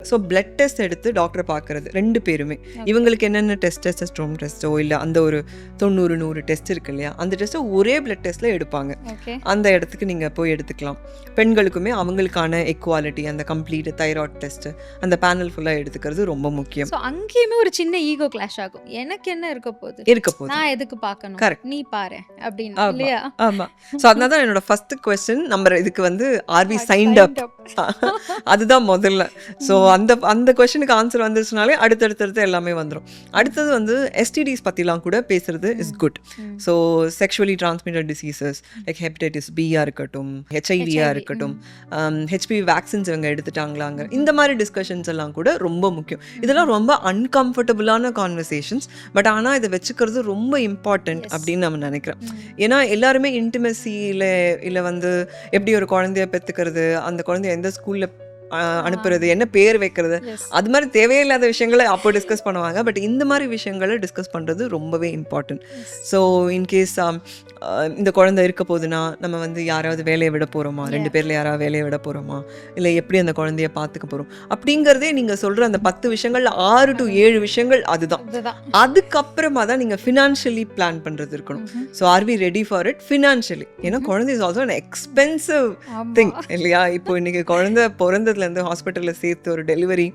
So blood test எடுத்து டாக்டரை பார்க்குறது 2 பேருமே. இவங்களுக்கு என்னென்ன டெஸ்டோஸ்டெரோன் டெஸ்ட்டோ இல்லை அந்த ஒரு 90-100 டெஸ்ட் இருக்கு இல்லையா, அந்த டெஸ்ட்டை ஒரே பிளட் டெஸ்ட்டில் எடுப்பாங்க. அந்த இடத்துக்கு நீங்கள் போய் எடுத்துக்கலாம். பெண்களுக்குமே அவங்களுக்கான எக்வாலிட்டி, அந்த கம்ப்ளீட் தைராய்டு டெஸ்ட்டு, அந்த பேனல் ஃபுல்லாக எடுத்துக்கிறது ரொம்ப முக்கியம். ஸோ அங்கேயுமே ஒரு சின்ன ஈகோ கிளாஷ் ஆகும். எனக்கு என்ன இருக்க போகுது, நான் எதுக்கு பார்க்கணும், கரெக்ட், நீ பாரு அப்படின்னு இல்லையா? ஆமாம். ஸோ அதனால தான் என்னோட ஃபர்ஸ்ட் கொஸ்டின் நம்ம இதுக்கு ஆர் வி சைன்ட் அப், அதுதான் முதல்ல. ஸோ அந்த கொஸ்டினுக்கு ஆன்சர் வந்துருச்சுனாலே அடுத்தடுத்து எல்லாமே வந்துடும். அடுத்தது எஸ்டிடிஸ் பற்றிலாம் கூட பேசுறது is good. So sexually transmitted diseases like hepatitis பியாக இருக்கட்டும், ஹெச்ஐவியாக இருக்கட்டும், ஹெச்பிவி வேக்சின்ஸ் இவங்க எடுத்துட்டாங்களாங்க, இந்த மாதிரி டிஸ்கஷன்ஸ் எல்லாம் கூட ரொம்ப முக்கியம். இதெல்லாம் ரொம்ப அன்கம்ஃபர்டபுளான கான்வர்சேஷன்ஸ், பட் ஆனால் இதை வச்சுக்கிறது ரொம்ப இம்பார்ட்டன்ட் அப்படின்னு நம்ம நினைக்கிறேன். ஏன்னா எல்லாருமே இன்டிமெசியில் இல்லை எப்படி ஒரு குழந்தைய பெற்றுக்கிறது, அந்த குழந்தைய எந்த ஸ்கூலில் அனுப்புறது, என்ன பேர் வைக்கிறது, அது மாதிரி தேவையில்லாத விஷயங்களை அப்போ டிஸ்கஸ் பண்ணுவாங்க. பட் இந்த மாதிரி விஷயங்களை டிஸ்கஸ் பண்ணுறது ரொம்பவே இம்பார்ட்டன்ட். ஸோ இன்கேஸ் இந்த குழந்தை இருக்க போதுன்னா நம்ம யாராவது வேலையை விட போகிறோமா, 2 பேரில் யாராவது வேலையை விட போகிறோமா, இல்லை எப்படி அந்த குழந்தைய பார்த்துக்க போகிறோம் அப்படிங்கிறதே நீங்கள் சொல்கிற அந்த 10 விஷயங்கள்ல 6 to 7 விஷயங்கள் அதுதான். அதுக்கப்புறமா தான் நீங்கள் ஃபினான்ஷியலி பிளான் பண்ணுறது இருக்கணும். So are we ready for it financially? ஏன்னா குழந்தை is also an expensive thing இல்லையா? இப்போ இன்னைக்கு குழந்தை பிறந்ததுலேருந்து ஹாஸ்பிட்டலில் சேர்த்து ஒரு டெலிவரி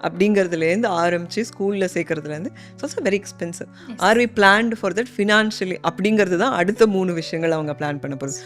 அப்படிங்கிறதுலேருந்து ஆரம்பித்து ஸ்கூலில் சேர்க்கறதுலேருந்து it's also very expensive. Are we planned for that financially அப்படிங்கிறது தான் அடுத்த 3 விஷயங்கள் அவங்க பிளான் பண்ண போகிறது.